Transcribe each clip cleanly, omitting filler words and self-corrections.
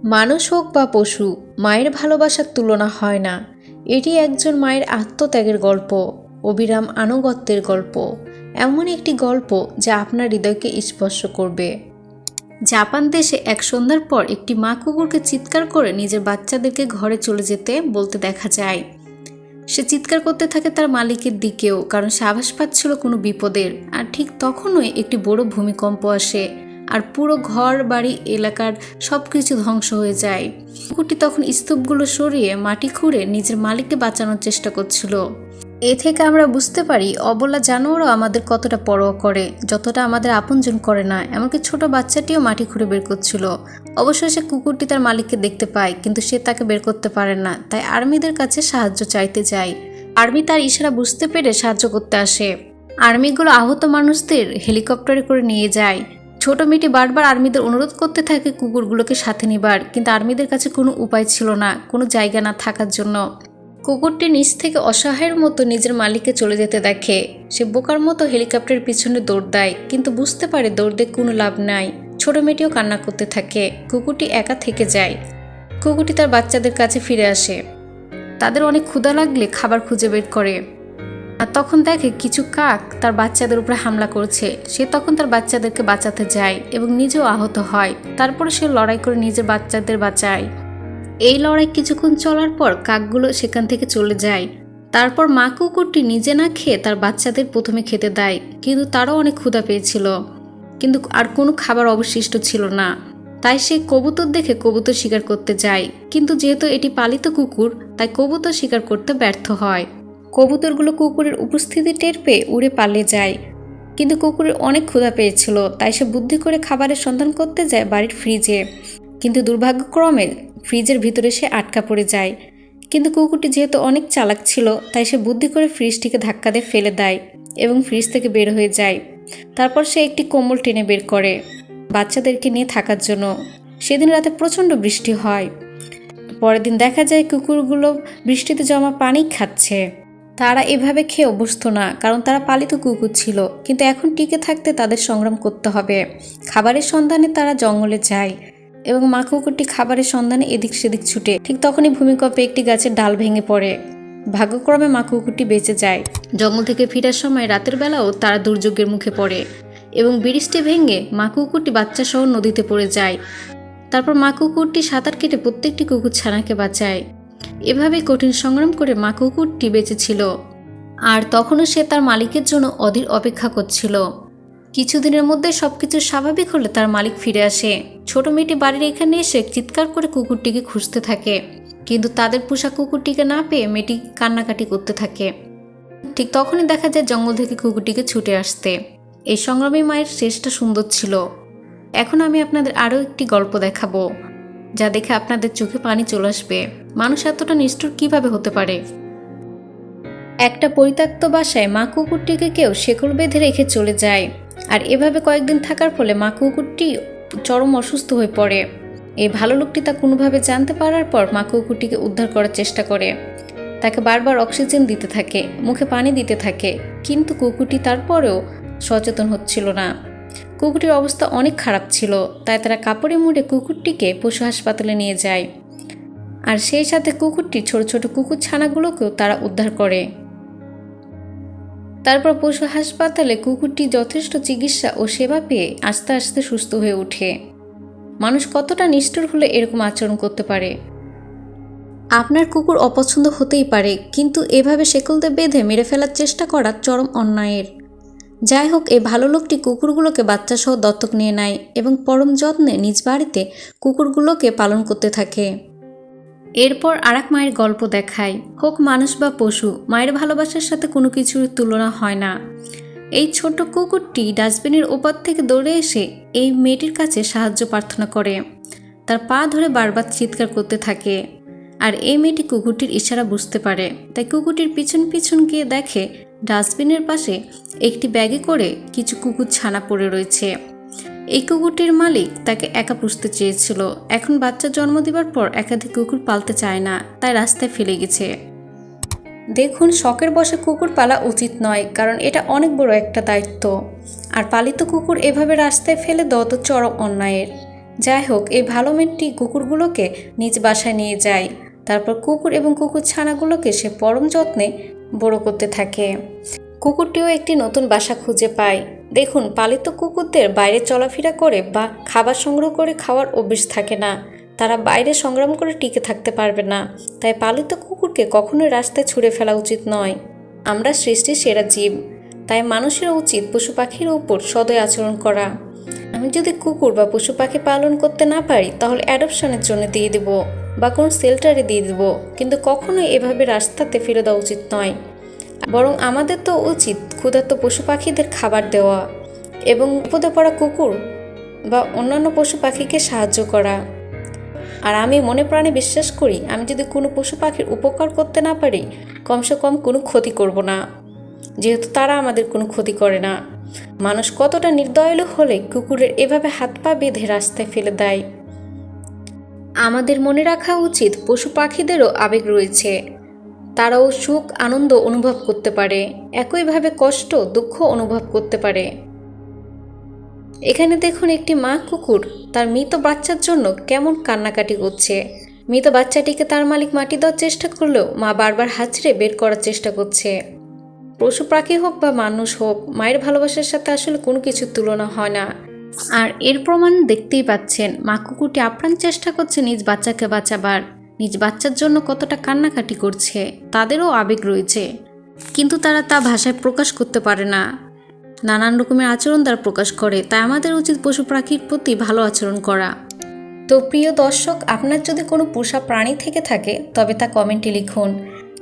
মানুষ হোক বা পশু, মায়ের ভালোবাসার তুলনা হয় না। এটি একজন মায়ের আত্মত্যাগের গল্প, অবিরাম আনুগত্যের গল্প, এমন একটি গল্প যা আপনার হৃদয়কে স্পর্শ করবে। জাপান দেশে এক সন্ধ্যার পর একটি মা কুকুরকে চিৎকার করে নিজের বাচ্চাদেরকে ঘরে চলে যেতে বলতে দেখা যায়। সে চিৎকার করতে থাকে তার মালিকের দিকেও, কারণ সে আভাস পাচ্ছিল কোনো বিপদের। আর ঠিক তখনই একটি বড় ভূমিকম্প আসে, আর পুরো ঘর বাড়ি এলাকার সব কিছু ধ্বংস হয়ে যায়। কুকুরটি তখন স্তূপগুলো সরিয়ে মাটি খুঁড়ে নিজের মালিককে বাঁচানোর চেষ্টা করছিল। এ থেকে আমরা বুঝতে পারি অবলা জানোয়ারও আমাদের কতটা পরোয়া করে, যতটা আমাদের আপনজন করে না। এমনকি ছোট বাচ্চাটিও মাটি খুঁড়ে বের করছিল। অবশেষে কুকুরটি তার মালিককে দেখতে পায়, কিন্তু সে তাকে বের করতে পারে না, তাই আর্মিদের কাছে সাহায্য চাইতে যায়। আর্মি তার ইশারা বুঝতে পেরে সাহায্য করতে আসে। আর্মিগুলো আহত মানুষদের হেলিকপ্টারে করে নিয়ে যায়। ছোট মেয়েটি বারবার আর্মিদের অনুরোধ করতে থাকে কুকুরগুলোকে সাথে নেবার, কিন্তু আর্মিদের কাছে কোনো উপায় ছিল না, কোনো জায়গা না থাকার জন্য। কুকুরটি নিচ থেকে অসহায়ের মতো নিজের মালিককে চলে যেতে দেখে। সে বোকার মতো হেলিকপ্টারের পিছনে দৌড় দেয়, কিন্তু বুঝতে পারে দৌড় দিয়ে কোনো লাভ নাই। ছোট মেয়েটিও কান্না করতে থাকে। কুকুরটি একা থেকে যায়। কুকুরটি তার বাচ্চাদের কাছে ফিরে আসে। তাদের অনেক ক্ষুধা লাগলে খাবার খুঁজে বের করে। আর তখন দেখে কিছু কাক তার বাচ্চাদের উপরে হামলা করছে। সে তখন তার বাচ্চাদেরকে বাঁচাতে যায় এবং নিজেও আহত হয়। তারপরে সে লড়াই করে নিজের বাচ্চাদের বাঁচায়। এই লড়াই কিছুক্ষণ চলার পর কাকগুলো সেখান থেকে চলে যায়। তারপর মা কুকুরটি নিজে না খেয়ে তার বাচ্চাদের প্রথমে খেতে দেয়, কিন্তু তারও অনেক ক্ষুধা পেয়েছিল, কিন্তু আর কোনো খাবার অবশিষ্ট ছিল না। তাই সে কবুতর দেখে কবুতর শিকার করতে যায়, কিন্তু যেহেতু এটি পালিত কুকুর, তাই কবুতর শিকার করতে ব্যর্থ হয়। কবুতরগুলো কুকুরের উপস্থিতি টের পেয়ে উড়ে পালিয়ে যায়, কিন্তু কুকুরের অনেক ক্ষুধা পেয়েছিল, তাই সে বুদ্ধি করে খাবারের সন্ধান করতে যায় বাড়ির ফ্রিজে। কিন্তু দুর্ভাগ্যক্রমে ফ্রিজের ভিতরে সে আটকা পড়ে যায়। কিন্তু কুকুরটি যেহেতু অনেক চালাক ছিল, তাই সে বুদ্ধি করে ফ্রিজটিকে ধাক্কা দিয়ে ফেলে দেয় এবং ফ্রিজ থেকে বের হয়ে যায়। তারপর সে একটি কম্বল টেনে বের করে বাচ্চাদেরকে নিয়ে থাকার জন্য। সেদিন রাতে প্রচণ্ড বৃষ্টি হয়। পরের দিন দেখা যায় কুকুরগুলো বৃষ্টিতে জমা পানি খাচ্ছে। তারা এভাবে খেয়ে অভ্যস্ত না, কারণ তারা পালিত কুকুর ছিল, কিন্তু এখন টিকে থাকতে তাদের সংগ্রাম করতে হবে। খাবারের সন্ধানে তারা জঙ্গলে যায় এবং মা কুকুরটি খাবারের সন্ধানে এদিক সেদিক ছুটে। ঠিক তখনই ভূমিকম্পে একটি গাছের ডাল ভেঙে পড়ে। ভাগ্যক্রমে মা কুকুরটি বেঁচে যায়। জঙ্গল থেকে ফেরার সময় রাতের বেলাও তারা দুর্যোগের মুখে পড়ে এবং ব্রিজটি ভেঙে মা কুকুরটি বাচ্চা সহ নদীতে পড়ে যায়। তারপর মা কুকুরটি সাঁতার কেটে প্রত্যেকটি কুকুর ছানাকে বাঁচায়। এভাবে কঠিন সংগ্রাম করে মা কুকুরটি বেঁচেছিল, আর তখনও সে তার মালিকের জন্য অধীর অপেক্ষা করছিল। কিছুদিনের মধ্যে সবকিছু স্বাভাবিক হলে তার মালিক ফিরে আসে। ছোট মেয়েটি বাড়ির এখানে এসে চিৎকার করে কুকুরটিকে খুঁজতে থাকে, কিন্তু তাদের পোষা কুকুরটিকে না পেয়ে মেয়েটি কান্নাকাটি করতে থাকে। ঠিক তখনই দেখা যায় জঙ্গল থেকে কুকুরটিকে ছুটে আসতে। এই সংগ্রামী মায়ের শেষটা সুন্দর ছিল। এখন আমি আপনাদের আরও একটি গল্প দেখাবো, যা দেখে আপনাদের চোখে পানি চলে আসবে। মানুষ এতটা নিষ্ঠুর কিভাবে হতে পারে। একটা পরিত্যক্ত বাসায় মা কুকুরটিকে কেউ শেকল বেঁধে রেখে চলে যায়, আর এভাবে কয়েকদিন থাকার ফলে মা কুকুরটি চরম অসুস্থ হয়ে পড়ে। এই ভালো লোকটি তা কোনোভাবে জানতে পারার পর মা কুকুরটিকে উদ্ধার করার চেষ্টা করে। তাকে বারবার অক্সিজেন দিতে থাকে, মুখে পানি দিতে থাকে, কিন্তু কুকুরটি তারপরেও সচেতন হচ্ছিল না। কুকুরটির অবস্থা অনেক খারাপ ছিল, তাই তারা কাপড়ে মুড়ে কুকুরটিকে পশু হাসপাতালে নিয়ে যায়, আর সেই সাথে কুকুরটির ছোট ছোট কুকুর ছানাগুলোকেও তারা উদ্ধার করে। তারপর পশু হাসপাতালে কুকুরটি যথেষ্ট চিকিৎসা ও সেবা পেয়ে আস্তে আস্তে সুস্থ হয়ে ওঠে। মানুষ কতটা নিষ্ঠুর হলে এরকম আচরণ করতে পারে। আপনার কুকুর অপছন্দ হতেই পারে, কিন্তু এভাবে শেকলতে বেঁধে মেরে ফেলার চেষ্টা করা চরম অন্যায়ের। যাই হোক, এই ভালো লোকটি কুকুরগুলোকে বাচ্চাসহ দত্তক নিয়ে নেয় এবং পরম যত্নে নিজ বাড়িতে কুকুরগুলোকে পালন করতে থাকে। এরপর আরেক মায়ের গল্প দেখায়। হোক মানুষ বা পশু, মায়ের ভালোবাসার সাথে কোনো কিছুর তুলনা হয় না। এই ছোট কুকুরটি ডাস্টবিনের ওপর থেকে দৌড়ে এসে এই মেয়েটির কাছে সাহায্য প্রার্থনা করে। তার পা ধরে বারবার চিৎকার করতে থাকে, আর এই মেয়েটি কুকুরটির ইশারা বুঝতে পারে। তাই কুকুরটির পিছন পিছন গিয়ে দেখে ডাস্টবিনের পাশে একটি ব্যাগে করে কিছু কুকুর ছানা পড়ে রয়েছে। এই কুকুরটির মালিক তাকে একা পুষতে চেয়েছিল। এখন বাচ্চা জন্ম দেওয়ার পর একাধিক কুকুর পালতে চায় না, তাই রাস্তায় ফেলে গেছে। দেখুন, শখের বশে কুকুর পালা উচিত নয়, কারণ এটা অনেক বড় একটা দায়িত্ব। আর পালিত কুকুর এভাবে রাস্তায় ফেলে দেওয়া তো চরম অন্যায়ের। যাই হোক, এই ভালো মেয়েটি কুকুরগুলোকে নিজ বাসায় নিয়ে যায়। তারপর কুকুর এবং কুকুর ছানাগুলোকে সে পরম যত্নে বড় করতে থাকে। কুকুরটিও একটি নতুন বাসা খুঁজে পায়। দেখুন, পালিত কুকুরদের বাইরে চলাফেরা করে বা খাবার সংগ্রহ করে খাওয়ার অভ্যেস থাকে না। তারা বাইরে সংগ্রাম করে টিকে থাকতে পারবে না। তাই পালিত কুকুরকে কখনোই রাস্তায় ছুঁড়ে ফেলা উচিত নয়। আমরা সৃষ্টির সেরা জীব, তাই মানুষের উচিত পশু পাখির উপর সদয় আচরণ করা। আমি যদি কুকুর বা পশু পাখি পালন করতে না পারি তাহলে অ্যাডপশনের জন্য দিয়ে দেব বা কোনো শেল্টারে দিয়ে দেব, কিন্তু কখনোই এভাবে রাস্তাতে ফেলে দেওয়া উচিত নয়। বরং আমাদের তো উচিত ক্ষুধার্ত পশু পাখিদের খাবার দেওয়া এবং বিপদে পড়া কুকুর বা অন্যান্য পশু পাখিকে সাহায্য করা। আর আমি মনে প্রাণে বিশ্বাস করি, আমি যদি কোনো পশু পাখির উপকার করতে না পারি, কমসে কম কোনো ক্ষতি করব না, যেহেতু তারা আমাদের কোনো ক্ষতি করে না। মানুষ কতটা নির্দয়ালু হলে কুকুরের এভাবে হাত পা বেঁধে রাস্তায় ফেলে দেয়। আমাদের মনে রাখা উচিত পশু পাখিদেরও আবেগ রয়েছে। তারাও সুখ আনন্দ অনুভব করতে পারে, একইভাবে কষ্ট দুঃখ অনুভব করতে পারে। এখানে দেখুন, একটি মা কুকুর তার মৃত বাচ্চার জন্য কেমন কান্নাকাটি করছে। মৃত বাচ্চাটিকে তার মালিক মাটি দেওয়ার চেষ্টা করলেও মা বারবার হাঁচড়ে বের করার চেষ্টা করছে। পশু পাখি হোক বা মানুষ হোক, মায়ের ভালোবাসার সাথে আসলে কোনো কিছুর তুলনা হয় না। আর এর প্রমাণ দেখতেই পাচ্ছেন, মা কুকুরটি আপ্রাণ চেষ্টা করছে নিজ বাচ্চাকে বাঁচাবার। নিজ বাচ্চার জন্য কতটা কান্নাকাটি করছে। তাদেরও আবেগ রয়েছে, কিন্তু তারা তা ভাষায় প্রকাশ করতে পারে না। নানান রকমের আচরণ দ্বারা প্রকাশ করে। তাই আমাদের উচিত পশু পাখির প্রতি ভালো আচরণ করা। তো প্রিয় দর্শক, আপনার যদি কোনো পোষা প্রাণী থেকে থাকে তবে তা কমেন্টে লিখুন।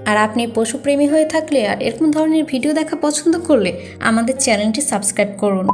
আর আপনি পশুপ্রেমী হয়ে থাকলে আর এরকম ধরনের ভিডিও দেখা পছন্দ করলে আমাদের চ্যানেলটি সাবস্ক্রাইব করুন।